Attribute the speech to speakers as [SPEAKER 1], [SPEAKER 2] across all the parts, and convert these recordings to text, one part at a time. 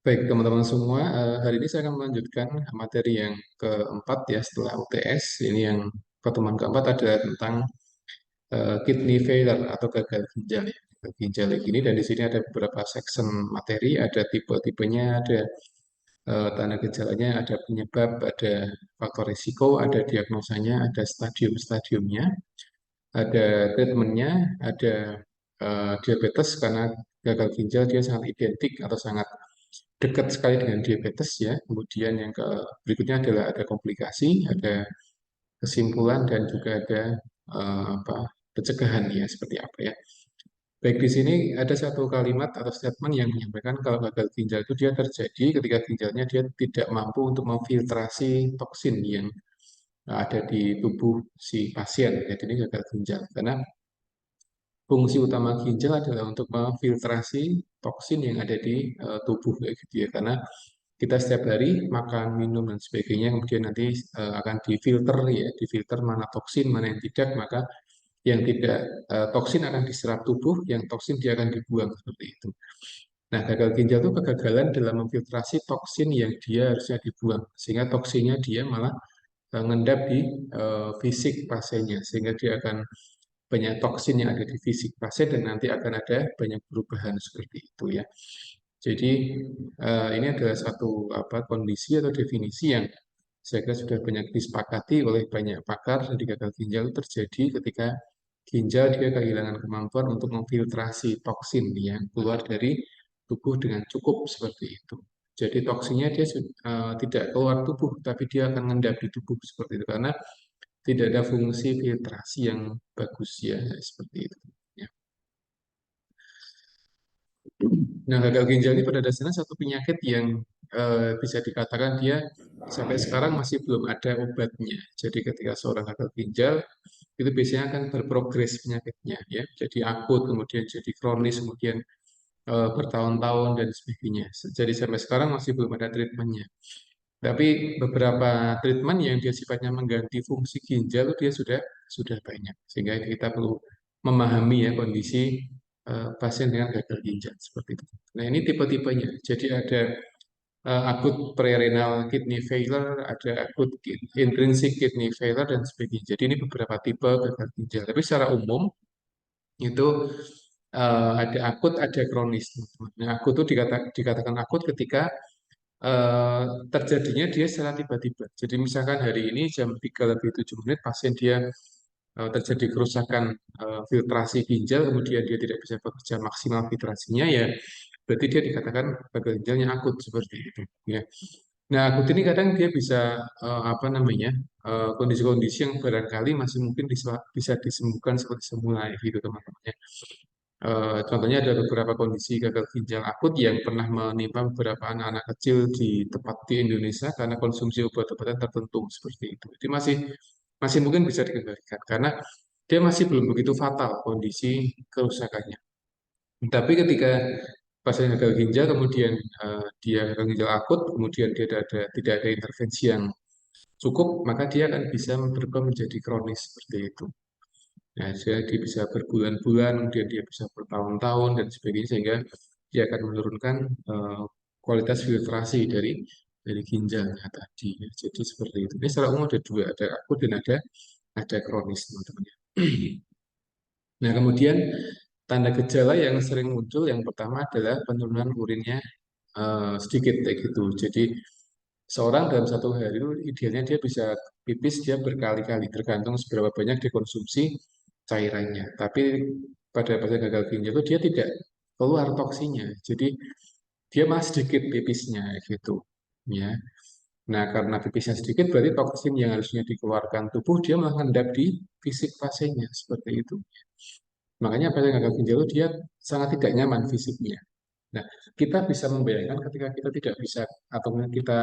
[SPEAKER 1] Baik, teman-teman semua, hari ini saya akan melanjutkan materi yang keempat ya setelah UTS. Ini yang pertemuan keempat adalah tentang kidney failure atau gagal ginjal ya. Gagal ginjal ini dan di sini ada beberapa section materi, ada tipe-tipenya, ada tanda gejalanya, ada penyebab, ada faktor risiko, ada diagnosanya, ada stadium-stadiumnya, ada treatmentnya, ada diabetes karena gagal ginjal dia sangat identik atau sangat dekat sekali dengan diabetes ya. Kemudian yang berikutnya adalah ada komplikasi, ada kesimpulan dan juga ada apa pencegahan ya seperti apa ya. Baik di sini ada satu kalimat atau statement yang menyampaikan kalau gagal ginjal itu dia terjadi ketika ginjalnya dia tidak mampu untuk memfiltrasi toksin yang ada di tubuh si pasien. Jadi ini gagal ginjal karena fungsi utama ginjal adalah untuk memfiltrasi toksin yang ada di tubuh kayak gitu ya. Karena kita setiap hari makan, minum dan sebagainya kemudian nanti akan difilter ya, difilter mana toksin, mana yang tidak, maka yang tidak toksin akan diserap tubuh, yang toksin dia akan dibuang seperti itu. Nah, gagal ginjal itu kegagalan dalam memfiltrasi toksin yang dia harusnya dibuang, sehingga toksinnya dia malah mengendap di fisik pasiennya, sehingga dia akan banyak toksin yang ada di fisik pasien dan nanti akan ada banyak perubahan seperti itu ya. Jadi ini adalah satu kondisi atau definisi yang saya kira sudah banyak disepakati oleh banyak pakar. Jadi gagal ginjal itu terjadi ketika ginjal dia kehilangan kemampuan untuk memfiltrasi toksin yang keluar dari tubuh dengan cukup seperti itu. Jadi toksinnya dia tidak keluar tubuh, tapi dia akan mengendap di tubuh seperti itu karena tidak ada fungsi filtrasi yang bagus ya seperti itu. Ya. Nah, gagal ginjal ini pada dasarnya satu penyakit yang bisa dikatakan dia sampai sekarang masih belum ada obatnya. Jadi ketika seorang gagal ginjal itu biasanya akan berprogres penyakitnya ya. Jadi akut, kemudian jadi kronis, kemudian bertahun-tahun dan sebagainya. Jadi sampai sekarang masih belum ada treatmentnya. Tapi beberapa treatment yang dia sifatnya mengganti fungsi ginjal dia sudah banyak. Sehingga kita perlu memahami ya kondisi pasien dengan gagal ginjal seperti itu. Nah, ini tipe-tipenya. Jadi ada akut prerenal kidney failure, ada akut intrinsic kidney failure dan sebagainya. Jadi ini beberapa tipe gagal ginjal. Tapi secara umum itu ada akut, ada kronis. Nah, akut itu dikatakan akut ketika eh, terjadinya dia secara tiba-tiba. Jadi misalkan hari ini jam 3 lebih 7 menit pasien dia terjadi kerusakan filtrasi ginjal, kemudian dia tidak bisa bekerja maksimal filtrasinya, ya berarti dia dikatakan gagal ginjalnya akut seperti itu. Ya. Nah, akut ini kadang dia bisa kondisi-kondisi yang barangkali masih mungkin bisa disembuhkan seperti semula ya, gitu teman-teman. Ya. Contohnya ada beberapa kondisi gagal ginjal akut yang pernah menimpa beberapa anak-anak kecil di tempat di Indonesia karena konsumsi obat-obatan tertentu seperti itu. Jadi masih masih mungkin bisa dikendalikan karena dia masih belum begitu fatal kondisi kerusakannya. Tapi ketika pasien gagal ginjal kemudian dia gagal ginjal akut, kemudian dia tidak ada intervensi yang cukup, maka dia akan bisa berubah menjadi kronis seperti itu. Nah, jadi bisa berbulan-bulan, kemudian dia bisa bertahun-tahun dan sebagainya sehingga dia akan menurunkan eh, kualitas filtrasi dari ginjalnya tadi. Jadi seperti itu. Ini secara umum ada dua, ada akut dan ada kronis, teman-teman. Nah, kemudian tanda gejala yang sering muncul yang pertama adalah penurunan urinnya sedikit kayak gitu. Jadi seorang dalam satu hari itu idealnya dia bisa pipis dia berkali-kali tergantung seberapa banyak dikonsumsi cairannya. Tapi pada pasien gagal ginjal itu dia tidak keluar toksinya. Jadi dia masih sedikit pipisnya gitu. Ya. Nah, karena pipisnya sedikit berarti toksin yang harusnya dikeluarkan tubuh dia malah mengendap di fisik pasiennya seperti itu. Makanya pasien gagal ginjal itu dia sangat tidak nyaman fisiknya. Nah, kita bisa membayangkan ketika kita tidak bisa atau kita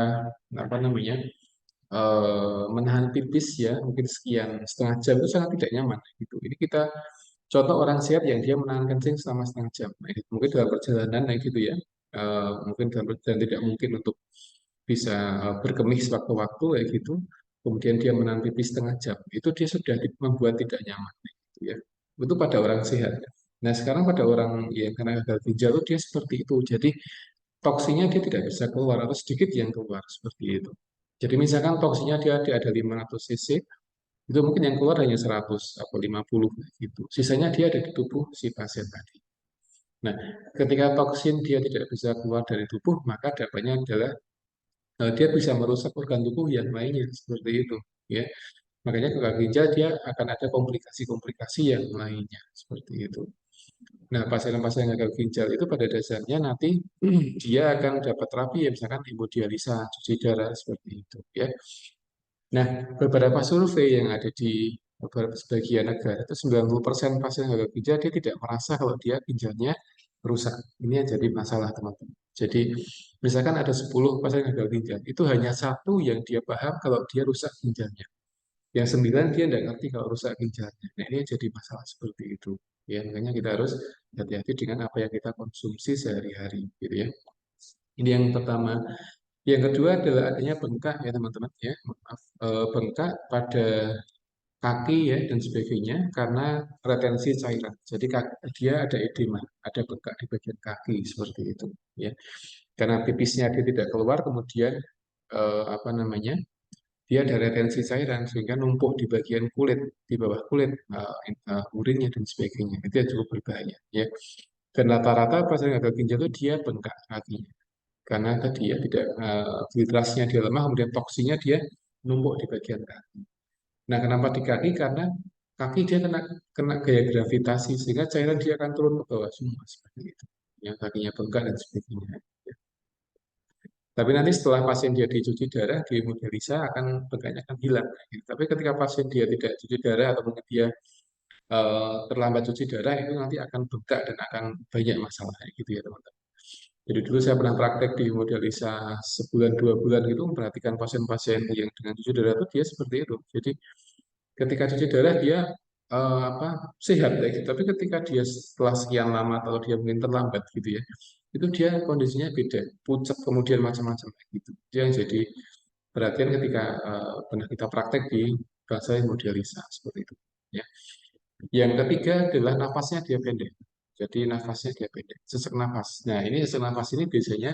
[SPEAKER 1] menahan pipis ya mungkin sekian setengah jam itu sangat tidak nyaman gitu. Ini kita contoh orang sehat yang dia menahan kencing selama setengah jam. Nah, itu mungkin dalam perjalanan gitu ya. Mungkin dalam perjalanan tidak mungkin untuk bisa berkemih sewaktu-waktu kayak gitu. Kemudian dia menahan pipis setengah jam. Itu dia sudah membuat tidak nyaman gitu ya. Itu pada orang sehat. Nah, sekarang pada orang yang kena gagal ginjal itu dia seperti itu. Jadi toksinya dia tidak bisa keluar atau sedikit yang keluar seperti itu. Jadi misalkan toksinya dia ada 500 cc, itu mungkin yang keluar hanya 100 atau 50 gitu. Sisanya dia ada di tubuh si pasien tadi. Nah, ketika toksin dia tidak bisa keluar dari tubuh, maka dampaknya adalah dia bisa merusak organ tubuh yang lainnya seperti itu, ya. Makanya gagal ginjal dia akan ada komplikasi-komplikasi yang lainnya seperti itu. Nah, pasien-pasien gagal ginjal itu pada dasarnya nanti dia akan dapat terapi ya misalkan hemodialisa, cuci darah seperti itu, ya. Nah, beberapa survei yang ada di beberapa sebagian negara itu 90% pasien gagal ginjal dia tidak merasa kalau dia ginjalnya rusak. Ini yang jadi masalah teman-teman. Jadi misalkan ada 10 pasien gagal ginjal, itu hanya satu yang dia paham kalau dia rusak ginjalnya. Yang 9 dia tidak ngerti kalau rusak ginjalnya. Nah, ini yang jadi masalah seperti itu. Ya, makanya kita harus hati-hati dengan apa yang kita konsumsi sehari-hari, gitu ya. Ini yang pertama. Yang kedua adalah adanya bengkak ya teman-teman ya. Maaf, bengkak pada kaki ya dan sebagainya karena retensi cairan. Jadi dia ada edema, ada bengkak di bagian kaki seperti itu ya. Karena pipisnya dia tidak keluar kemudian apa namanya? Dia ada retensi cairan sehingga numpuk di bagian kulit, di bawah kulit, urinnya dan sebagainya. Itu yang cukup berbahaya ya. Dan rata-rata pasien gagal ginjal itu dia bengkak kakinya karena tadi ya tidak filtrasinya dia lemah, kemudian toksinya dia numpuk di bagian kaki. Nah, kenapa di kaki? Karena kaki dia kena kena gaya gravitasi sehingga cairan dia akan turun ke bawah semua seperti itu. Ya, kakinya bengkak dan sebagainya. Ya. Tapi nanti setelah pasien dia dicuci darah, di hemodialisa akan bengkaknya akan hilang. Gitu. Tapi ketika pasien dia tidak cuci darah atau mungkin dia terlambat cuci darah itu nanti akan bengkak dan akan banyak masalah gitu ya teman-teman. Jadi dulu saya pernah praktek di hemodialisa sebulan 2 bulan gitu memperhatikan pasien-pasien yang dengan cuci darah itu dia seperti itu. Jadi ketika cuci darah dia apa sehat ya gitu. Tapi ketika dia setelah sekian lama atau dia mungkin terlambat gitu ya, itu dia kondisinya beda, pucat kemudian macam-macam gitu. Dia yang jadi perhatian ketika pernah kita praktek di bahasa hemodialisa seperti itu. Ya. Yang ketiga adalah nafasnya dia pendek. Jadi nafasnya dia pendek, sesak nafas. Nah ini sesak nafas ini biasanya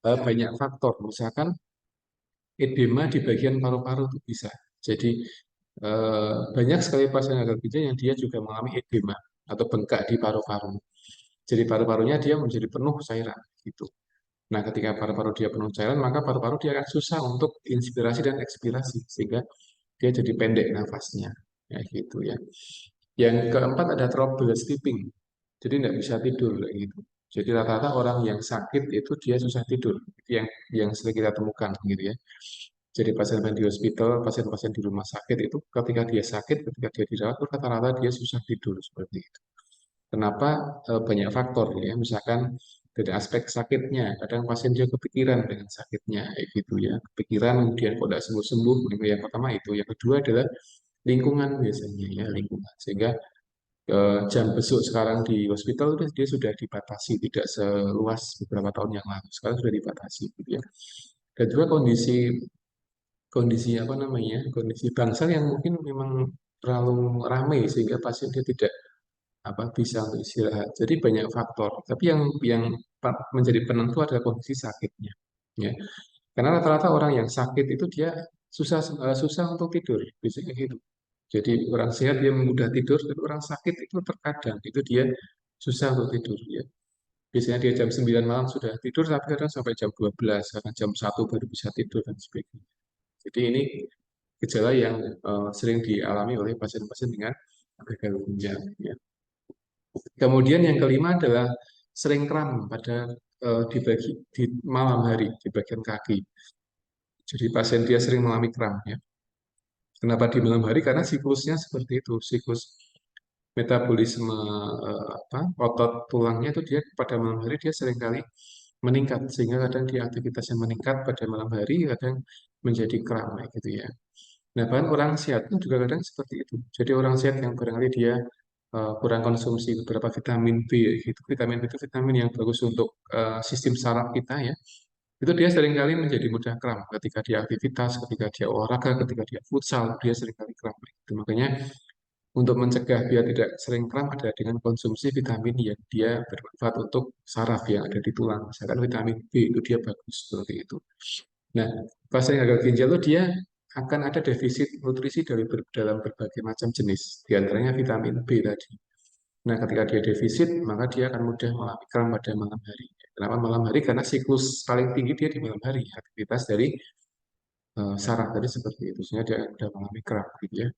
[SPEAKER 1] banyak faktor. Misalkan edema di bagian paru-paru itu bisa. Jadi banyak sekali pasien gagal ginjal yang dia juga mengalami edema atau bengkak di paru-paru. Jadi paru-parunya dia menjadi penuh cairan gitu. Nah, ketika paru-paru dia penuh cairan, maka paru-paru dia akan susah untuk inspirasi dan ekspirasi sehingga dia jadi pendek nafasnya. Ya gitu ya. Yang keempat ada trouble sleeping. Jadi tidak bisa tidur kayak gitu. Jadi rata-rata orang yang sakit itu dia susah tidur. Itu yang sering kita temukan gitu ya. Jadi pasien-pasien di hospital, pasien-pasien di rumah sakit itu ketika dia sakit, ketika dia dirawat, itu rata-rata dia susah tidur seperti itu. Kenapa? Banyak faktor ya. Misalkan dari aspek sakitnya, kadang pasien dia kepikiran dengan sakitnya, kayak gitu ya. Kepikiran kemudian kok tidak sembuh-sembuh. Yang pertama itu. Yang kedua adalah lingkungan biasanya ya, lingkungan. Sehingga jam besuk sekarang di hospital dia sudah dibatasi, tidak seluas beberapa tahun yang lalu. Sekarang sudah dibatasi, gitu ya. Dan juga kondisi kondisi apa namanya kondisi bangsal yang mungkin memang terlalu ramai sehingga pasien dia tidak apa bisa untuk istirahat. Jadi banyak faktor. Tapi yang menjadi penentu adalah kondisi sakitnya. Ya. Karena rata-rata orang yang sakit itu dia susah untuk tidur, biasanya gitu. Jadi orang sehat dia mudah tidur, tapi orang sakit itu terkadang itu dia susah untuk tidur. Ya. Biasanya dia jam 9 malam sudah tidur, tapi kadang sampai jam 12, kadang jam 1 baru bisa tidur dan sebagainya. Jadi ini gejala yang sering dialami oleh pasien-pasien dengan gagal ginjal. Ya. Kemudian yang kelima adalah sering kram pada di malam hari di bagian kaki. Jadi pasien dia sering mengalami kram ya. Kenapa di malam hari? Karena siklusnya seperti itu, siklus metabolisme otot tulangnya itu dia pada malam hari dia seringkali meningkat sehingga kadang dia aktivitasnya meningkat pada malam hari kadang menjadi kram kayak gitu ya. Nah, bahkan orang sehat pun juga kadang seperti itu. Jadi orang sehat yang barangkali dia kurang konsumsi beberapa vitamin B gitu. Vitamin B itu vitamin yang bagus untuk sistem saraf kita ya. Itu dia seringkali menjadi mudah kram ketika dia aktivitas, ketika dia olahraga, ketika dia futsal, dia seringkali kram. Gitu. Makanya Untuk mencegah biar tidak sering kram adalah dengan konsumsi vitamin yang dia bermanfaat untuk saraf yang ada di tulang. Misalkan vitamin B itu dia bagus seperti itu. Nah, pasien gagal ginjal itu dia akan ada defisit nutrisi dalam berbagai macam jenis, di antaranya vitamin B tadi. Nah, ketika dia defisit, maka dia akan mudah mengalami kram pada malam hari. Kenapa malam hari? Karena siklus paling tinggi dia di malam hari. Aktivitas dari saraf tadi seperti itu, sehingga dia mudah mengalami kram, gitu ya.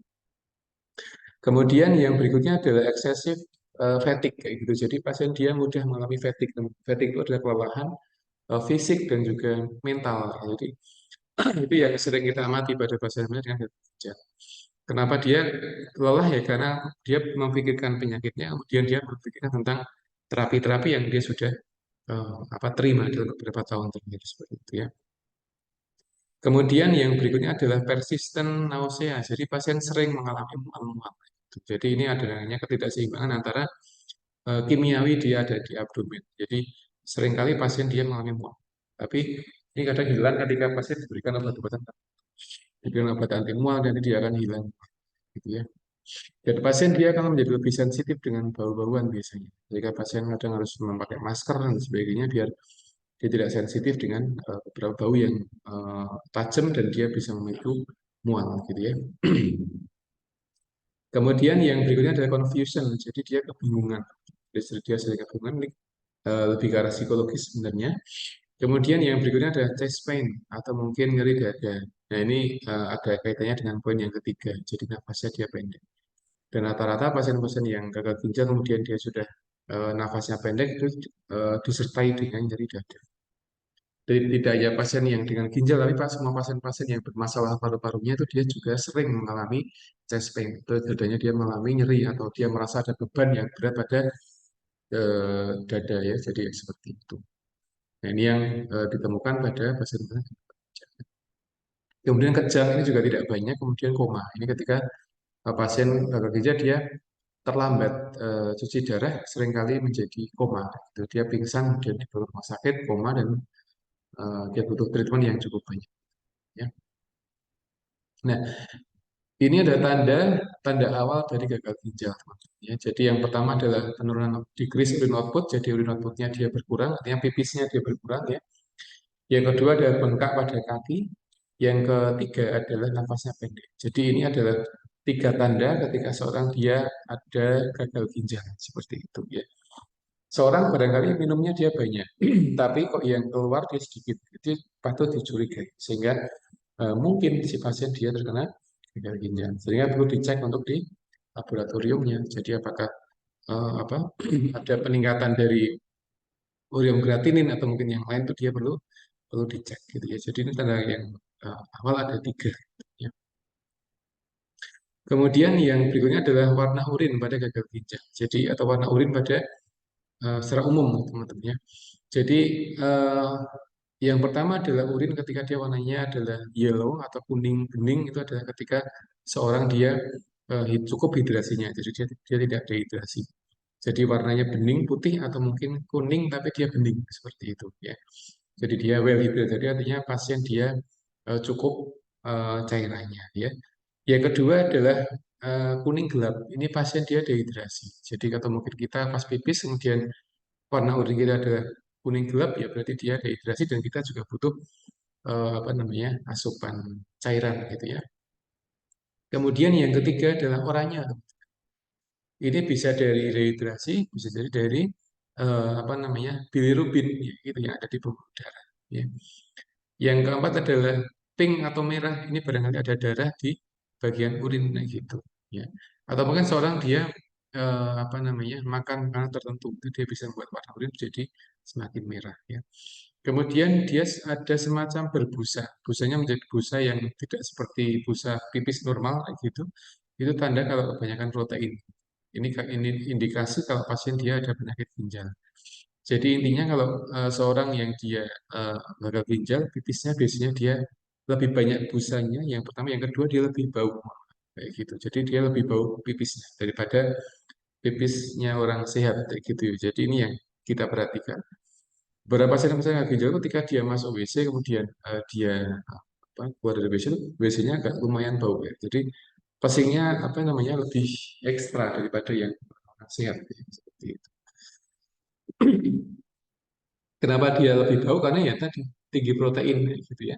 [SPEAKER 1] Kemudian yang berikutnya adalah excessive fatigue, kayak gitu. Jadi pasien dia mudah mengalami fatigue. Fatigue itu adalah kelelahan fisik dan juga mental. Jadi itu yang sering kita amati pada pasien-pasien yang gagal ginjal. Kenapa dia lelah ya? Karena dia memikirkan penyakitnya, kemudian dia berpikirkan tentang terapi-terapi yang dia sudah terima dalam beberapa tahun terakhir seperti itu ya. Kemudian yang berikutnya adalah persisten nausea. Jadi pasien sering mengalami mual-mual. Jadi ini adanya ketidakseimbangan antara kimiawi dia ada di abdomen. Jadi seringkali pasien dia mengalami mual. Tapi ini kadang hilang ketika pasien diberikan obat-obatan. Diberikan obat anti mual dan dia akan hilang, gitu ya. Dan pasien dia akan menjadi lebih sensitif dengan bau-bauan biasanya. Jika pasien kadang harus memakai masker dan sebagainya biar dia tidak sensitif dengan beberapa bau yang tajam dan dia bisa memicu mual, gitu ya. Kemudian yang berikutnya adalah confusion, jadi dia kebingungan. Jadi dia sering kebingungan, ini lebih ke arah psikologis sebenarnya. Kemudian yang berikutnya adalah chest pain atau mungkin nyeri dada. Nah ini ada kaitannya dengan poin yang ketiga, jadi nafasnya dia pendek. Dan rata-rata pasien-pasien yang gagal ginjal kemudian dia sudah nafasnya pendek itu disertai dengan nyeri dada. Jadi tidak hanya pasien yang dengan ginjal, tapi semua pasien-pasien yang bermasalah paru-parunya itu dia juga sering mengalami chest pain. Itu dadanya dia mengalami nyeri atau dia merasa ada beban yang berat pada dada ya. Jadi seperti itu. Nah, ini yang ditemukan pada pasien-pasien. Kemudian kejang ini juga tidak banyak, kemudian koma. Ini ketika pasien gagal ginjal dia terlambat cuci darah seringkali menjadi koma. Gitu. Dia pingsan, kemudian di rumah sakit, koma, dan dia butuh treatment yang cukup banyak. Ya. Nah, ini ada tanda tanda awal dari gagal ginjal, teman-teman. Ya, jadi yang pertama adalah penurunan decrease urine output, jadi urine outputnya dia berkurang, artinya pipisnya dia berkurang ya. Yang kedua adalah bengkak pada kaki. Yang ketiga adalah nafasnya pendek. Jadi ini adalah tiga tanda ketika seorang dia ada gagal ginjal seperti itu ya. Seorang barangkali minumnya dia banyak, tapi kok yang keluar dia sedikit, itu patut dicurigai. Sehingga mungkin si pasien dia terkena gagal ginjal. Sehingga perlu dicek untuk di laboratoriumnya. Jadi apakah apa ada peningkatan dari ureum creatinine atau mungkin yang lain itu dia perlu perlu dicek gitu ya. Jadi ini tanda yang awal ada tiga. Ya. Kemudian yang berikutnya adalah warna urin pada gagal ginjal. Jadi atau warna urin pada secara umum teman-teman ya. Jadi yang pertama adalah urin ketika dia warnanya adalah yellow atau kuning bening itu adalah ketika seorang dia cukup hidrasinya. Jadi dia tidak dehidrasi. Jadi warnanya bening putih atau mungkin kuning tapi dia bening seperti itu ya. Jadi dia well hydrated, jadi artinya pasien dia cukup cairannya ya. Yang kedua adalah kuning gelap. Ini pasien dia dehidrasi. Jadi kalau mungkin kita pas pipis kemudian warna urin kita adalah kuning gelap ya berarti dia dehidrasi dan kita juga butuh apa namanya asupan cairan gitu ya. Kemudian yang ketiga adalah oranye. Ini bisa dari dehidrasi, bisa jadi dari apa namanya bilirubin ya, gitu yang ada di pembuluh darah. Ya. Yang keempat adalah pink atau merah. Ini barangkali ada darah di bagian urin nah gitu. Ya. Atau mungkin seorang dia apa namanya makan makanan tertentu itu dia bisa membuat warna urin jadi semakin merah. Ya. Kemudian dia ada semacam berbusa. Busanya menjadi busa yang tidak seperti busa pipis normal kayak gitu. Itu tanda kalau kebanyakan protein. Ini indikasi kalau pasien dia ada penyakit ginjal. Jadi intinya kalau seorang yang dia gagal ginjal, pipisnya biasanya dia lebih banyak busanya. Yang pertama, yang kedua dia lebih bau kayak gitu. Jadi dia lebih bau pipisnya daripada pipisnya orang sehat kayak gitu. Jadi ini yang kita perhatikan. Beberapa pasien-pasien gagal ginjal ketika dia masuk WC kemudian dia keluar dari WC, WC-nya agak lumayan bau ya. Jadi pesingnya apa namanya lebih ekstra daripada yang sehat ya, seperti itu. Kenapa dia lebih bau? Karena ya tadi tinggi protein gitu ya,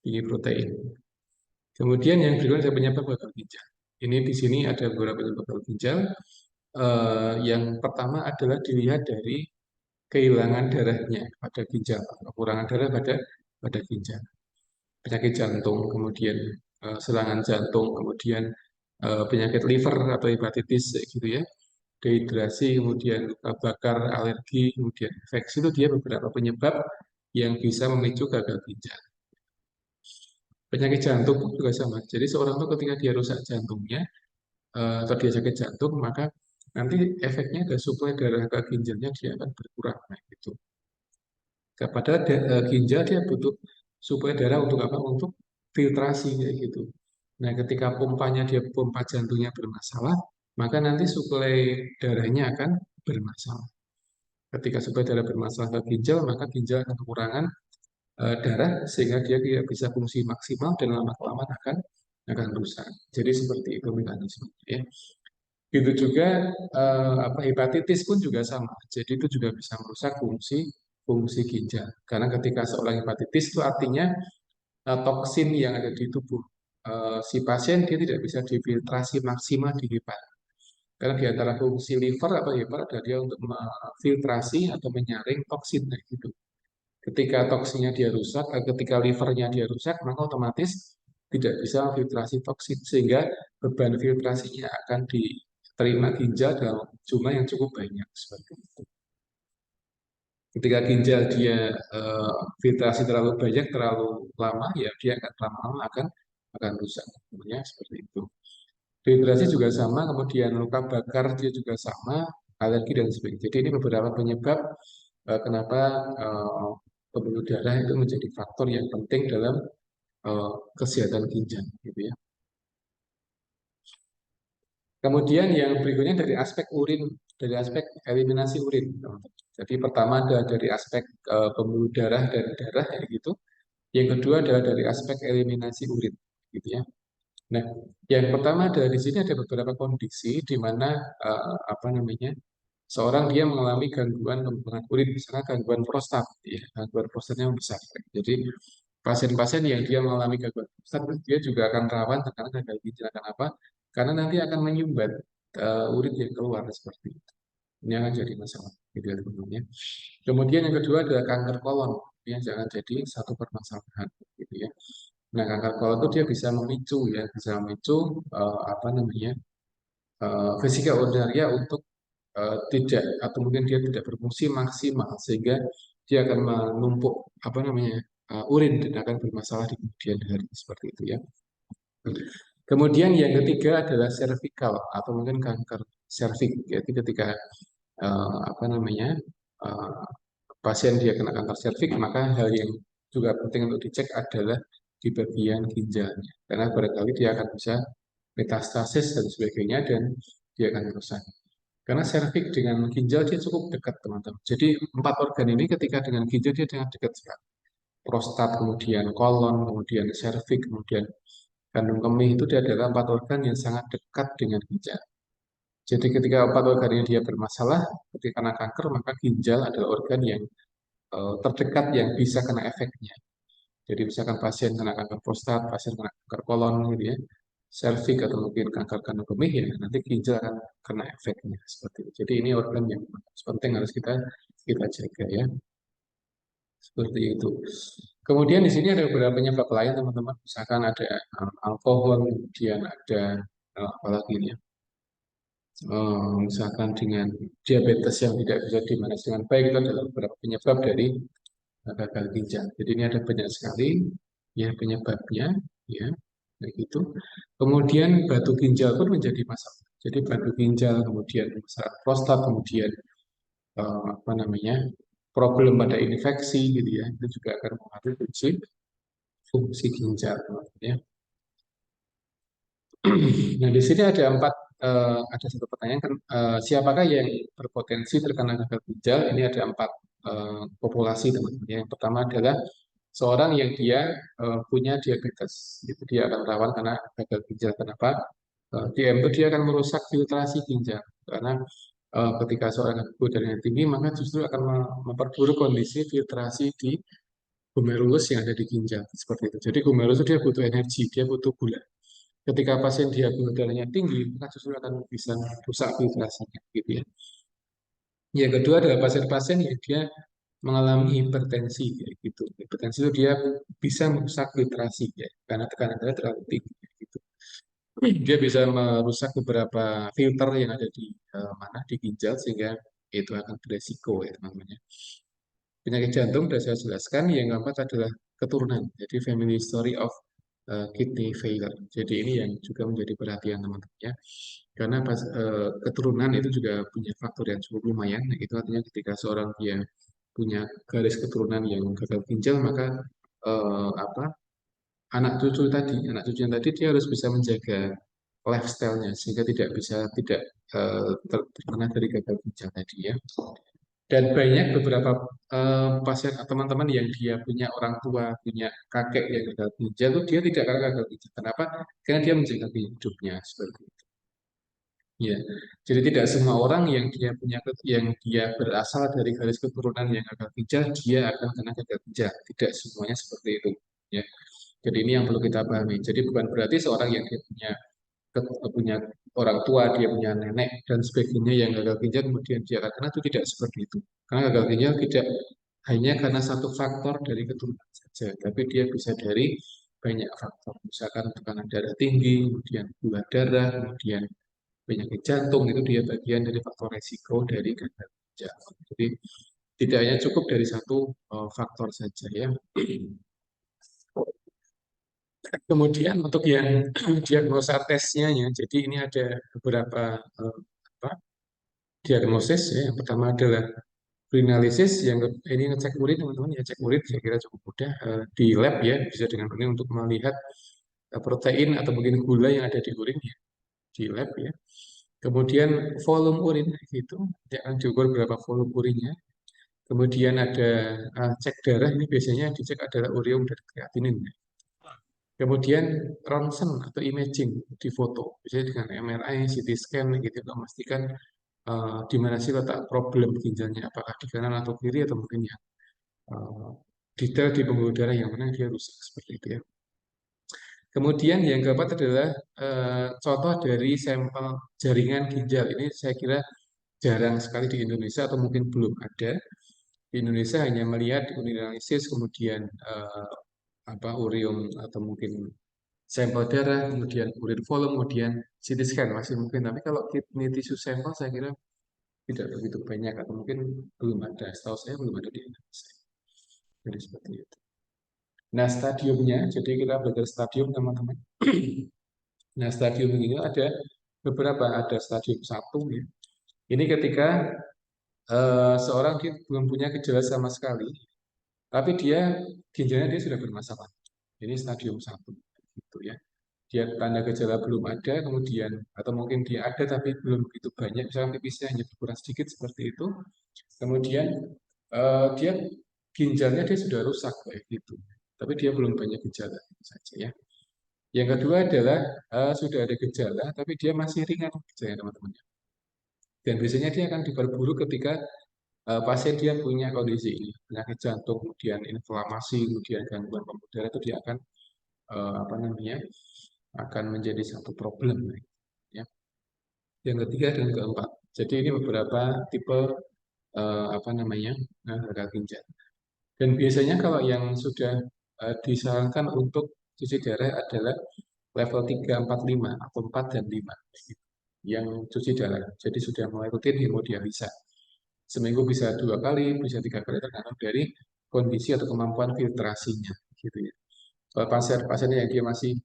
[SPEAKER 1] tinggi protein. Kemudian yang berikutnya ada penyebab gagal ginjal. Ini di sini ada beberapa penyebab gagal ginjal. Yang pertama adalah dilihat dari kehilangan darahnya pada ginjal, kekurangan darah pada ginjal, penyakit jantung, kemudian serangan jantung, kemudian penyakit liver atau hepatitis gitu ya, dehidrasi, kemudian luka bakar, alergi, kemudian infeksi itu dia beberapa penyebab yang bisa memicu gagal ginjal. Penyakit jantung pun juga sama. Jadi seorang tuh ketika dia rusak jantungnya atau dia sakit jantung, maka nanti efeknya ada suplai darah ke ginjalnya dia akan berkurang. Nah, gitu. Kepada ginjal dia butuh suplai darah untuk apa? Untuk filtrasi kayak gitu. Nah, ketika pompanya dia pompa jantungnya bermasalah, maka nanti suplai darahnya akan bermasalah. Ketika suplai darah bermasalah ke ginjal, maka ginjal akan kekurangan darah sehingga dia tidak bisa fungsi maksimal dan lama-kelamaan akan rusak. Jadi seperti itu mekanismenya ya. Itu juga apa hepatitis pun juga sama. Jadi itu juga bisa merusak fungsi fungsi ginjal. Karena ketika seorang hepatitis itu artinya toksin yang ada di tubuh si pasien dia tidak bisa difiltrasi maksimal di hepat. Karena di antara fungsi liver atau hepat ada dia untuk memfiltrasi atau menyaring toksin kayak gitu. Ketika toksinnya dia rusak, ketika livernya dia rusak, maka otomatis tidak bisa filtrasi toksin sehingga beban filtrasinya akan diterima ginjal dalam jumlah yang cukup banyak seperti itu. Ketika ginjal dia filtrasi terlalu banyak, terlalu lama, ya dia akan lama-lama akan rusak. Namanya seperti itu. Dehidrasi juga sama, kemudian luka bakar dia juga sama, alergi dan sebagainya. Jadi ini beberapa penyebab kenapa pembuluh darah itu menjadi faktor yang penting dalam kesehatan ginjal, gitu ya. Kemudian yang berikutnya dari aspek urin, dari aspek eliminasi urin. Jadi pertama adalah dari aspek pembuluh darah dan darah, ya gitu. Yang kedua adalah dari aspek eliminasi urin, gitu ya. Nah, yang pertama adalah di sini ada beberapa kondisi di mana apa namanya seorang dia mengalami gangguan pembuangan urin, misalnya gangguan prostat, ya, gangguan prostatnya besar. Jadi pasien-pasien yang dia mengalami gangguan prostat dia juga akan rawan terkena gagal ginjal. Kenapa? Karena nanti akan menyumbat urin yang keluar seperti itu. Ini akan jadi masalah, gitu ya teman-teman ya. Kemudian yang kedua adalah kanker kolon, yang jangan jadi satu permasalahan, gitu ya. Nah, kanker kolon itu dia bisa memicu ya, bisa memicu apa namanya fisika urinarnya untuk tidak atau mungkin dia tidak berfungsi maksimal sehingga dia akan menumpuk apa namanya urin dan akan bermasalah di kemudian hari seperti itu ya. Kemudian yang ketiga adalah cervical atau mungkin kanker serviks. Jadi ketika apa namanya eh, pasien dia kena kanker serviks maka hal yang juga penting untuk dicek adalah di bagian ginjalnya karena barangkali dia akan bisa metastasis dan sebagainya dan dia akan rusak. Karena serviks dengan ginjal dia cukup dekat teman-teman. Jadi empat organ ini ketika dengan ginjal dia sangat dekat sekali. Prostat, kemudian kolon, kemudian serviks, kemudian kandung kemih itu dia adalah empat organ yang sangat dekat dengan ginjal. Jadi ketika empat organ ini dia bermasalah, ketika kena kanker maka ginjal adalah organ yang terdekat yang bisa kena efeknya. Jadi misalkan pasien kena kanker prostat, pasien kena kanker kolon gitu ya, serviks atau mungkin kanker kandung kemih ya nanti ginjal akan kena efeknya seperti itu. Jadi ini organ yang penting harus kita kita jaga ya seperti itu. Kemudian di sini ada beberapa penyebab lain teman-teman. Misalkan ada alkohol, kemudian ada apalagi ini ya, misalkan dengan diabetes yang tidak bisa dimanage dengan baik itu adalah beberapa penyebab dari gagal ginjal. Jadi ini ada banyak sekali ya penyebabnya ya kayak gitu. Kemudian batu ginjal pun menjadi masalah. Jadi batu ginjal, kemudian masalah prostat, kemudian apa namanya problem pada infeksi gitu ya, itu juga akan mempengaruhi fungsi ginjal, ya. Nah, di sini ada ada satu pertanyaan kan, siapakah yang berpotensi terkena gagal ginjal? Ini ada empat populasi teman-teman. Yang pertama adalah seorang yang dia punya diabetes, itu dia akan rawan karena gagal ginjal. Kenapa? DM itu dia akan merusak filtrasi ginjal karena ketika seorang gula darahnya tinggi maka justru akan memperburuk kondisi filtrasi di glomerulus yang ada di ginjal seperti itu. Jadi glomerulus itu dia butuh energi, dia butuh gula. Ketika pasien dia gula darahnya tinggi, maka justru akan bisa rusak filtrasinya, gitu ya. Yang kedua adalah pasien-pasien yang dia mengalami hipertensi, kayak gitu. Hipertensi itu dia bisa merusak filtrasi, ya, karena tekanan darah terlalu tinggi, kayak gitu. Dia bisa merusak beberapa filter yang ada di mana di ginjal sehingga itu akan beresiko ya teman-teman. Penyakit jantung sudah saya jelaskan. Yang keempat adalah keturunan. Jadi family story of kidney failure. Jadi ini yang juga menjadi perhatian teman-teman ya. Karena keturunan itu juga punya faktor yang cukup lumayan. Itu artinya ketika seorang dia punya garis keturunan yang gagal ginjal, maka apa anak cucu yang tadi dia harus bisa menjaga lifestyle-nya sehingga tidak terkena dari gagal ginjal tadi ya. Dan banyak beberapa pasien atau teman-teman yang dia punya orang tua, punya kakek yang gagal ginjal, itu dia tidak akan gagal ginjal. Kenapa? Karena dia menjaga hidupnya seperti itu. Ya, jadi tidak semua orang yang dia berasal dari garis keturunan yang gagal ginjal, dia akan kena gagal ginjal. Tidak semuanya seperti itu. Ya, jadi ini yang perlu kita pahami. Jadi bukan berarti seorang yang dia punya orang tua, dia punya nenek dan sebagainya yang gagal ginjal kemudian dia akan kena, itu tidak seperti itu. Karena gagal ginjal tidak hanya karena satu faktor dari keturunan saja, tapi dia bisa dari banyak faktor. Misalkan tekanan darah tinggi, kemudian gula darah, kemudian penyakit jantung, itu dia bagian dari faktor resiko dari gagal ginjal. Jadi tidak hanya cukup dari satu faktor saja ya. Kemudian untuk yang diagnosa tesnya ya, jadi ini ada beberapa apa, diagnosis ya. Yang pertama adalah urinalysis, yang ini ngecek urin teman-teman ya, cek urin saya kira cukup mudah di lab ya, bisa dengan urin untuk melihat protein atau mungkin gula yang ada di urin ya, di lab ya. Kemudian volume urin itu dia akan diukur berapa volume urinnya. Kemudian ada cek darah, ini biasanya dicek adalah ureum dan kreatinin. Kemudian ronsen atau imaging di foto, misalnya dengan MRI, CT scan gitu, untuk memastikan di mana sih letak problem ginjalnya, apakah di kanan atau kiri atau mungkin yang detail di pembuluh darah yang mana dia rusak seperti itu ya. Kemudian yang keempat adalah contoh dari sampel jaringan ginjal. Ini saya kira jarang sekali di Indonesia atau mungkin belum ada. Di Indonesia hanya melihat urinalysis, kemudian ureum atau mungkin sampel darah, kemudian urin volume, kemudian CT scan masih mungkin. Tapi kalau kidney tissue sampel saya kira tidak begitu banyak atau mungkin belum ada. Setahu saya belum ada di Indonesia. Jadi seperti itu. Nah, stadiumnya, jadi kita belajar stadium teman-teman. Nah, stadium ini ada beberapa, ada stadium 1 ya. Ini ketika seorang belum punya gejala sama sekali, tapi ginjalnya dia sudah bermasalah. Ini stadium 1 gitu ya. Dia tanda gejala belum ada, kemudian atau mungkin dia ada tapi belum begitu banyak, misalnya pipisnya hanya berkurang sedikit seperti itu. Kemudian dia ginjalnya dia sudah rusak kayak gitu, tapi dia belum banyak gejala saja ya. Yang kedua adalah sudah ada gejala, tapi dia masih ringan gejala teman-teman. Dan biasanya dia akan diperburuk ketika pasien dia punya kondisi ini, penyakit jantung, kemudian inflamasi, kemudian gangguan pembuluh darah, itu dia akan apa namanya akan menjadi satu problem ya. Yang ketiga dan keempat. Jadi ini beberapa tipe apa namanya gagal ginjal. Dan biasanya kalau yang sudah disarankan untuk cuci darah adalah level 3, 4, 5 atau 4 dan 5 yang cuci darah. Jadi sudah mulai rutin hemodialisa. Seminggu bisa 2 kali, bisa 3 kali tergantung dari kondisi atau kemampuan filtrasinya. Gitu ya. Kalau pasien-pasien yang dia masih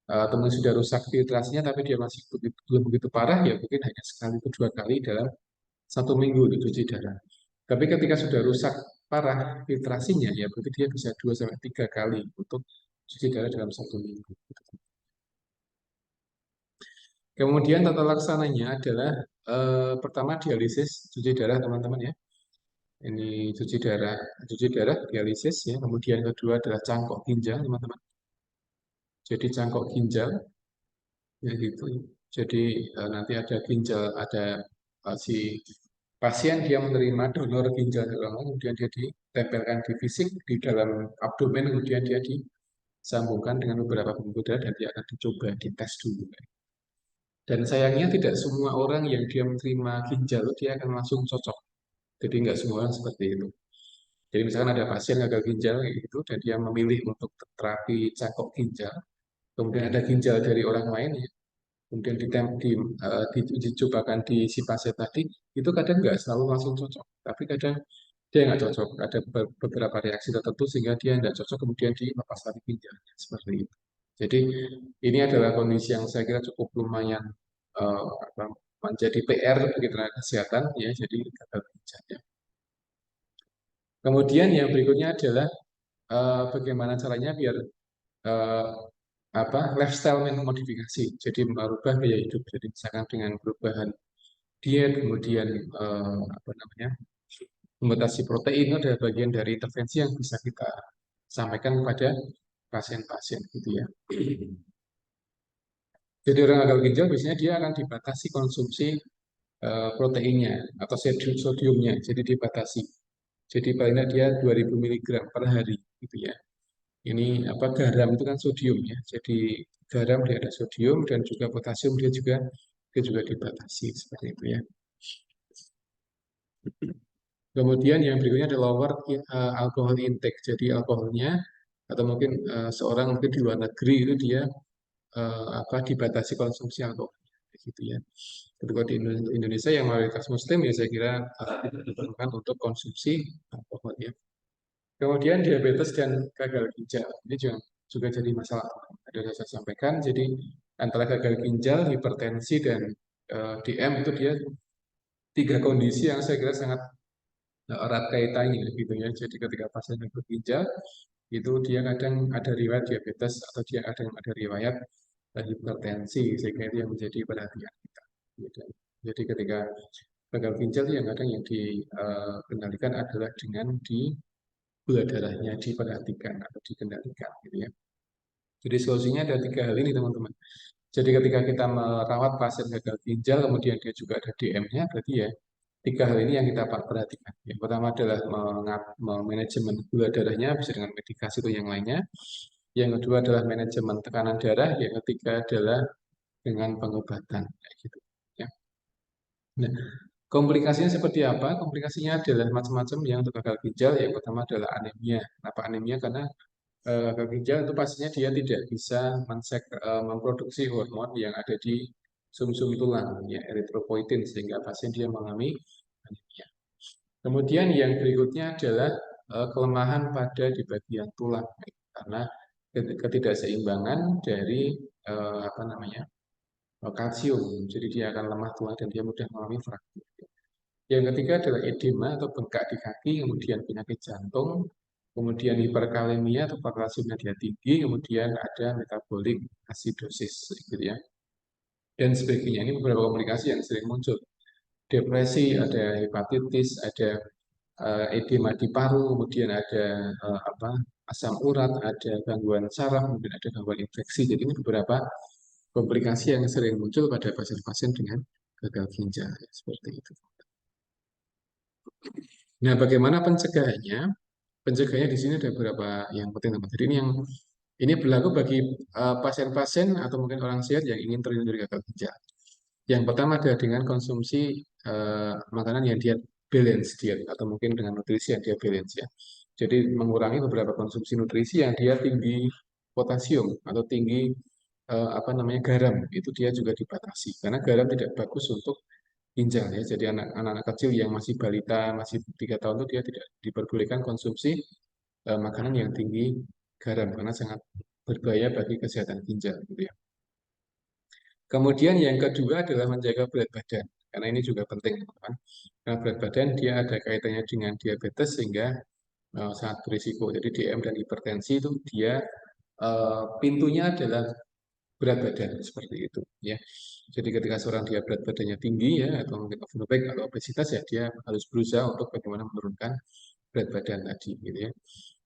[SPEAKER 1] teman sudah rusak filtrasinya tapi dia masih belum begitu parah ya mungkin hanya sekali atau 2 kali dalam 1 minggu untuk cuci darah. Tapi ketika sudah rusak parah filtrasinya ya berarti dia bisa 2 sampai 3 kali untuk cuci darah dalam 1 minggu. Kemudian tata laksananya adalah pertama dialisis cuci darah teman-teman ya. Ini cuci darah dialisis ya. Kemudian kedua adalah cangkok ginjal teman-teman. Jadi cangkok ginjal ya gitu. Jadi nanti ada ginjal, ada si pasien dia menerima donor ginjal dari orang lain, kemudian dia ditempelkan di fisik di dalam abdomen, kemudian dia disambungkan dengan beberapa pembuluh darah dan dia akan dicoba dites dulu. Dan sayangnya tidak semua orang yang dia menerima ginjal dia akan langsung cocok. Jadi nggak semua orang seperti itu. Jadi misalkan ada pasien gagal ginjal gitu dan dia memilih untuk terapi cangkok ginjal, kemudian ada ginjal dari orang lain ya, kemudian dicobakan di si pasien tadi, itu kadang nggak selalu langsung cocok, tapi kadang dia nggak cocok, ada beberapa reaksi tertentu sehingga dia nggak cocok, kemudian dilepas lagi ginjalnya, seperti itu. Jadi ini adalah kondisi yang saya kira cukup lumayan apa, menjadi PR bagi tenaga kesehatan ya, jadi gagal ginjal ya. Kemudian yang berikutnya adalah bagaimana caranya biar eh, apa lifestyle modifikasi, jadi merubah gaya hidup, jadi misalkan dengan perubahan diet, kemudian apa namanya membatasi protein itu adalah bagian dari intervensi yang bisa kita sampaikan kepada pasien-pasien gitu ya. Jadi orang gagal ginjal biasanya dia akan dibatasi konsumsi proteinnya atau sodiumnya, jadi dibatasi. Jadi paling tidak dia 2000 mg per hari gitu ya. Ini apa garam itu kan sodium ya. Jadi garam dia ada sodium dan juga potasium dia juga dibatasi seperti itu ya. Kemudian yang berikutnya adalah lower alcohol intake. Jadi alkoholnya atau mungkin seorang mungkin di luar negeri itu dia apa dibatasi konsumsi alkohol gitu ya. Ketika di Indonesia yang mayoritas Muslim ya saya kira tidak diperlukan untuk konsumsi alkohol ya. Kemudian diabetes dan gagal ginjal ini juga jadi masalah. Ada saya sampaikan. Jadi antara gagal ginjal, hipertensi dan DM itu dia tiga kondisi yang saya kira sangat erat kaitannya gitu ya. Jadi ketika pasien gagal ginjal itu dia kadang ada riwayat diabetes atau dia kadang ada riwayat hipertensi sehingga itu yang menjadi perhatian kita. Gitu. Jadi ketika gagal ginjal yang kadang yang dikendalikan adalah dengan di gula darahnya diperhatikan atau dikendalikan gitu ya. Jadi solusinya ada tiga hal ini teman-teman. Jadi ketika kita merawat pasien gagal ginjal, kemudian dia juga ada DM-nya, berarti ya tiga hal ini yang kita perhatikan. Yang pertama adalah manajemen gula darahnya, bisa dengan medikasi atau yang lainnya. Yang kedua adalah manajemen tekanan darah. Yang ketiga adalah dengan pengobatan. Kayak gitu. Ya. Nah, komplikasinya seperti apa? Komplikasinya adalah macam-macam yang untuk gagal ginjal. Yang pertama adalah anemia. Kenapa anemia? Karena gagal ginjal itu pastinya dia tidak bisa memproduksi hormon yang ada di sumsum tulang, ya eritropoietin, sehingga pasien dia mengalami anemia. Kemudian yang berikutnya adalah kelemahan pada di bagian tulang, karena ketidakseimbangan dari apa namanya kalsium, jadi dia akan lemah tulang dan dia mudah mengalami fraktur. Yang ketiga adalah edema atau bengkak di kaki, kemudian penyakit jantung, kemudian hiperkalemia atau kalsiumnya dia tinggi, kemudian ada metabolik acidosis, gitu ya, dan sebagainya. Ini beberapa komplikasi yang sering muncul. Depresi, ada hepatitis, ada edema di paru, kemudian ada apa asam urat, ada gangguan saraf, kemudian ada gangguan infeksi. Jadi ini beberapa komplikasi yang sering muncul pada pasien-pasien dengan gagal ginjal, ya, seperti itu. Nah, bagaimana pencegahannya? Pencegahannya di sini ada beberapa yang penting teman. Jadi ini berlaku bagi pasien-pasien atau mungkin orang sehat yang ingin terhindar dari gagal ginjal. Yang pertama adalah dengan konsumsi makanan yang dia balance diet atau mungkin dengan nutrisi yang dia balance ya. Jadi mengurangi beberapa konsumsi nutrisi yang dia tinggi potasium atau tinggi apa namanya garam itu dia juga dibatasi karena garam tidak bagus untuk ginjal ya. Jadi anak-anak kecil yang masih balita, masih 3 tahun itu dia tidak diperbolehkan konsumsi makanan yang tinggi garam karena sangat berbahaya bagi kesehatan ginjal gitu ya. Kemudian yang kedua adalah menjaga berat badan. Karena ini juga penting, teman-teman. Karena berat badan dia ada kaitannya dengan diabetes sehingga sangat berisiko. Jadi DM dan hipertensi itu dia pintunya adalah berat badan seperti itu ya. Jadi ketika seorang dia berat badannya tinggi ya atau mungkin overweight atau obesitas ya dia harus berusaha untuk bagaimana menurunkan berat badan tadi gitu ya.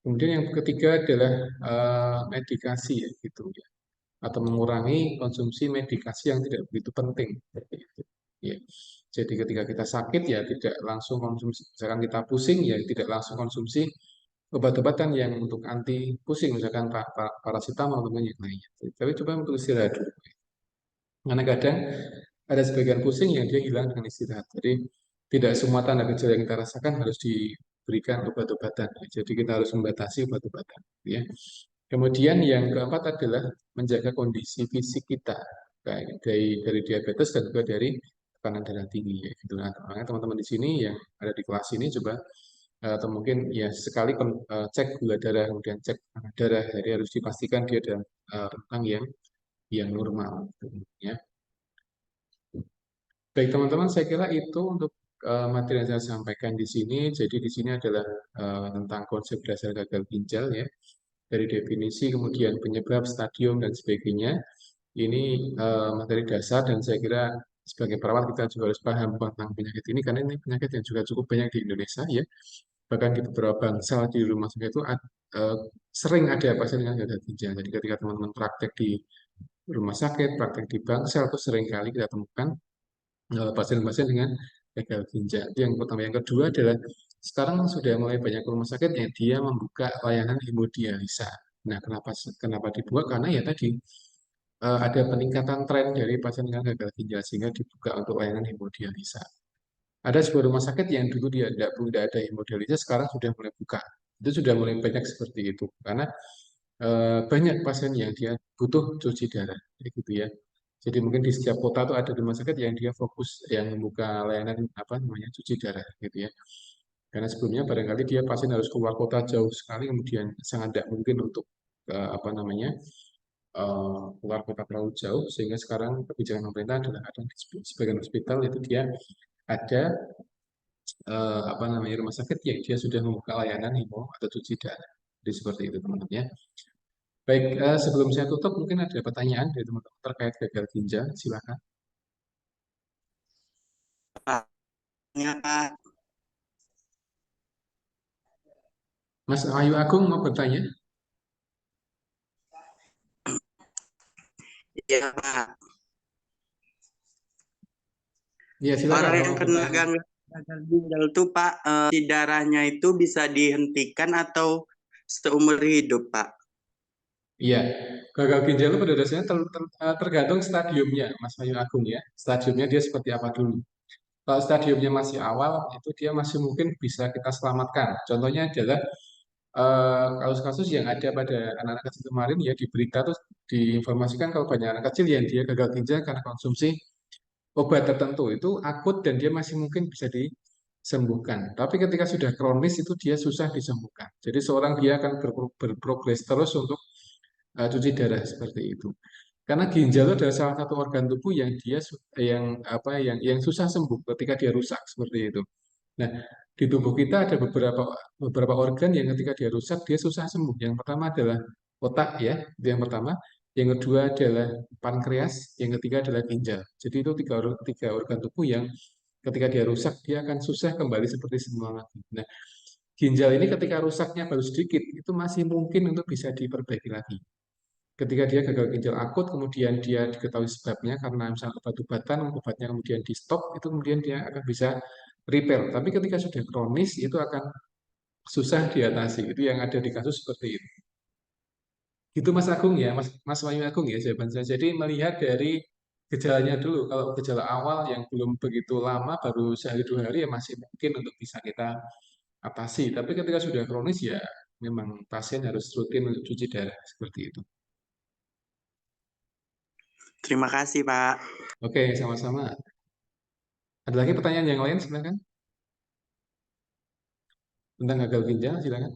[SPEAKER 1] Kemudian yang ketiga adalah medikasi ya gitu ya. atau mengurangi konsumsi medikasi yang tidak begitu penting. Seperti itu. Ya. Jadi ketika kita sakit ya tidak langsung konsumsi, misalkan kita pusing ya tidak langsung konsumsi obat-obatan yang untuk anti pusing, misalkan paracetamol atau yang lainnya. Tapi coba untuk istirahat dulu. Karena kadang ada sebagian pusing yang dia hilang dengan istirahat. Jadi tidak semua tanda gejala yang kita rasakan harus diberikan obat-obatan. Jadi kita harus membatasi obat-obatan. Ya. Kemudian yang keempat adalah menjaga kondisi fisik kita, baik dari diabetes dan juga dari tekanan darah tinggi. Ya, gitu. Nah, makanya teman-teman di sini yang ada di kelas ini coba atau mungkin ya sekali cek gula darah, kemudian cek tekanan darah. Jadi harus dipastikan dia ada rentang yang normal. Gitu, ya. Baik teman-teman, saya kira itu untuk materi yang saya sampaikan di sini. Jadi di sini adalah tentang konsep dasar gagal ginjal ya, dari definisi, kemudian penyebab, stadium dan sebagainya. Ini materi dasar dan saya kira sebagai perawat kita juga harus paham tentang penyakit ini karena ini penyakit yang juga cukup banyak di Indonesia ya. Bahkan di beberapa bangsa di rumah sakit itu sering ada pasien dengan gagal ginjal. Jadi ketika teman-teman praktek di rumah sakit, praktek di bangsal itu sering kali kita temukan pasien-pasien dengan gagal ginjal. Itu yang pertama. Yang kedua adalah sekarang sudah mulai banyak rumah sakit yang dia membuka layanan hemodialisa. Nah, kenapa kenapa dibuka? Karena ya tadi ada peningkatan tren dari pasien dengan gagal ginjal sehingga dibuka untuk layanan hemodialisa. Ada sebuah rumah sakit yang dulu dia tidak ada hemodialisa, sekarang sudah mulai buka. Itu sudah mulai banyak seperti itu karena banyak pasien yang dia butuh cuci darah, kayak gitu ya. Jadi mungkin di setiap kota tuh ada rumah sakit yang dia fokus yang membuka layanan apa namanya cuci darah, gitu ya. Karena sebelumnya barangkali dia pasien harus keluar kota jauh sekali, kemudian sangat tidak mungkin untuk apa namanya keluar kota terlalu jauh, sehingga sekarang kebijakan pemerintah adalah ada di sebagian hospital itu dia ada apa namanya rumah sakit yang dia sudah membuka layanan hemo atau cuci darah. Jadi seperti itu teman-teman ya. Baik, sebelum saya tutup, mungkin ada pertanyaan dari teman-teman terkait gagal ginjal. Silakan.
[SPEAKER 2] Pak. Ya, Pak.
[SPEAKER 1] Mas Ayu Agung mau bertanya?
[SPEAKER 2] Iya, Pak.
[SPEAKER 1] Ya, silakan
[SPEAKER 2] Orang
[SPEAKER 1] kalau
[SPEAKER 2] yang
[SPEAKER 1] mau
[SPEAKER 2] kena
[SPEAKER 1] bertanya.
[SPEAKER 2] gagal ginjal tuh, Pak, si darahnya itu bisa dihentikan atau seumur hidup, Pak?
[SPEAKER 1] Iya, gagal ginjal itu pada dasarnya tergantung stadiumnya, Mas Ayu Agung ya. Stadiumnya dia seperti apa dulu. Kalau stadiumnya masih awal, itu dia masih mungkin bisa kita selamatkan. Contohnya adalah kasus-kasus yang ada pada anak-anak kecil kemarin ya di berita tuh diinformasikan kalau banyak anak kecil yang dia gagal ginjal karena konsumsi obat tertentu itu akut dan dia masih mungkin bisa disembuhkan. Tapi ketika sudah kronis itu dia susah disembuhkan. Jadi seorang dia akan berprogres terus untuk cuci darah seperti itu. Karena ginjal itu adalah salah satu organ tubuh yang dia yang apa yang susah sembuh ketika dia rusak seperti itu. Nah, di tubuh kita ada beberapa organ yang ketika dia rusak dia susah sembuh. Yang pertama adalah otak ya, itu yang pertama. Yang kedua adalah pankreas, yang ketiga adalah ginjal. Jadi itu tiga organ tubuh yang ketika dia rusak dia akan susah kembali seperti semula lagi. Nah, ginjal ini ketika rusaknya baru sedikit itu masih mungkin untuk bisa diperbaiki lagi. Ketika dia gagal ginjal akut, kemudian dia diketahui sebabnya karena misalnya obat-obatan, obatnya kemudian di stop, itu kemudian dia akan bisa repair. Tapi ketika sudah kronis, itu akan susah diatasi. Itu yang ada di kasus seperti itu. Gitu Mas Agung ya, Mas Wahyu Agung ya jawaban saya. Jadi melihat dari gejalanya dulu. Kalau gejala awal yang belum begitu lama, baru sehari dua hari ya masih mungkin untuk bisa kita atasi. Tapi ketika sudah kronis ya memang pasien harus rutin untuk cuci darah seperti itu.
[SPEAKER 2] Terima kasih, Pak.
[SPEAKER 1] Oke, sama-sama. Ada lagi pertanyaan yang lain, silakan. Tentang gagal ginjal, silakan.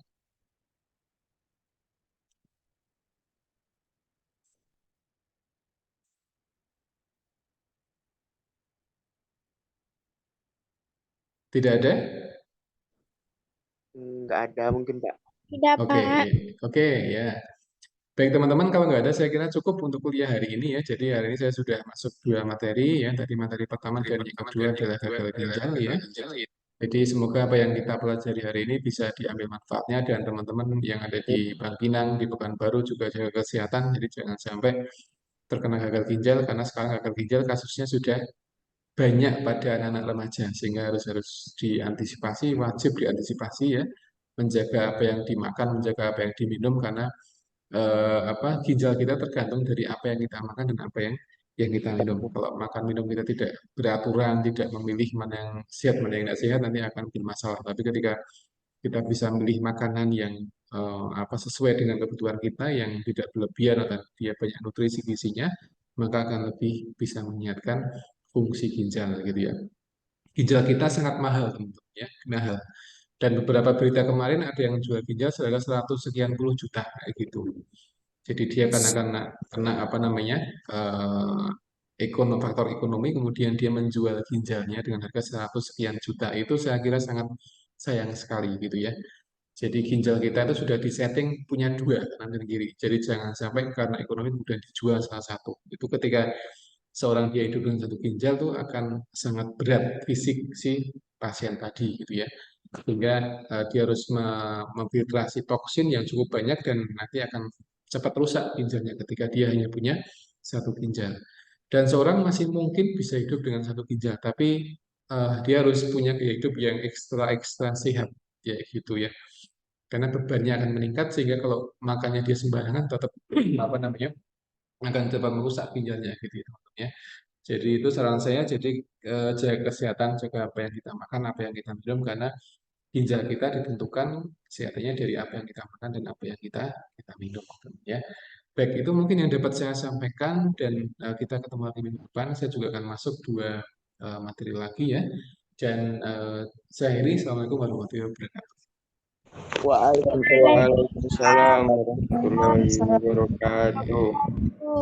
[SPEAKER 1] Tidak ada?
[SPEAKER 3] Nggak ada mungkin, Pak.
[SPEAKER 4] Tidak,
[SPEAKER 1] Oke,
[SPEAKER 4] Pak.
[SPEAKER 1] ya. Oke, ya. Baik teman-teman, kalau nggak ada, saya kira cukup untuk kuliah hari ini ya. Jadi hari ini saya sudah masuk dua materi ya. Tadi materi pertama dan yang kedua adalah gagal ginjal ya. Jadi semoga apa yang kita pelajari hari ini bisa diambil manfaatnya dan teman-teman yang ada di Bangkinang, di Pekanbaru juga jaga kesehatan. Jadi jangan sampai terkena gagal ginjal karena sekarang gagal ginjal kasusnya sudah banyak pada anak-anak remaja sehingga harus harus diantisipasi, wajib diantisipasi ya, menjaga apa yang dimakan, menjaga apa yang diminum karena ginjal kita tergantung dari apa yang kita makan dan apa yang kita minum. Kalau makan minum kita tidak beraturan, tidak memilih mana yang sehat, mana yang tidak sehat, nanti akan bikin masalah. Tapi ketika kita bisa memilih makanan yang sesuai dengan kebutuhan kita, yang tidak berlebihan atau dia banyak nutrisi gizinya, maka akan lebih bisa meningkatkan fungsi ginjal gitu ya. Ginjal kita sangat mahal teman-teman ya, mahal. Dan beberapa berita kemarin ada yang jual ginjal seharga 100 sekian puluh juta kayak gitu. Jadi dia karena kena apa namanya faktor ekonomi, kemudian dia menjual ginjalnya dengan harga 100 sekian juta. Itu saya kira sangat sayang sekali gitu ya. Jadi ginjal kita itu sudah disetting punya dua kanan dan kiri. Jadi jangan sampai karena ekonomi kemudian dijual salah satu. Itu ketika seorang dia hidup dengan satu ginjal tuh akan sangat berat fisik si pasien tadi gitu ya. Sehingga dia harus memfiltrasi toksin yang cukup banyak dan nanti akan cepat rusak ginjalnya ketika dia hanya punya satu ginjal. Dan seorang masih mungkin bisa hidup dengan satu ginjal, tapi dia harus punya gaya hidup yang ekstra sehat ya gitu ya. Karena bebannya akan meningkat sehingga kalau makannya dia sembarangan tetap apa namanya akan cepat merusak ginjalnya gitu ya teman-teman ya. Jadi itu saran saya, jadi jaga kesehatan, jaga apa yang kita makan, apa yang kita minum, karena ginjal kita ditentukan kesehatannya dari apa yang kita makan dan apa yang kita minum, teman-teman ya. Baik, itu mungkin yang dapat saya sampaikan dan kita ketemu lagi minggu depan. Saya juga akan masuk dua materi lagi ya. Dan saya akhiri, Assalamualaikum warahmatullahi wabarakatuh.
[SPEAKER 3] Waalaikumsalam warahmatullahi wabarakatuh.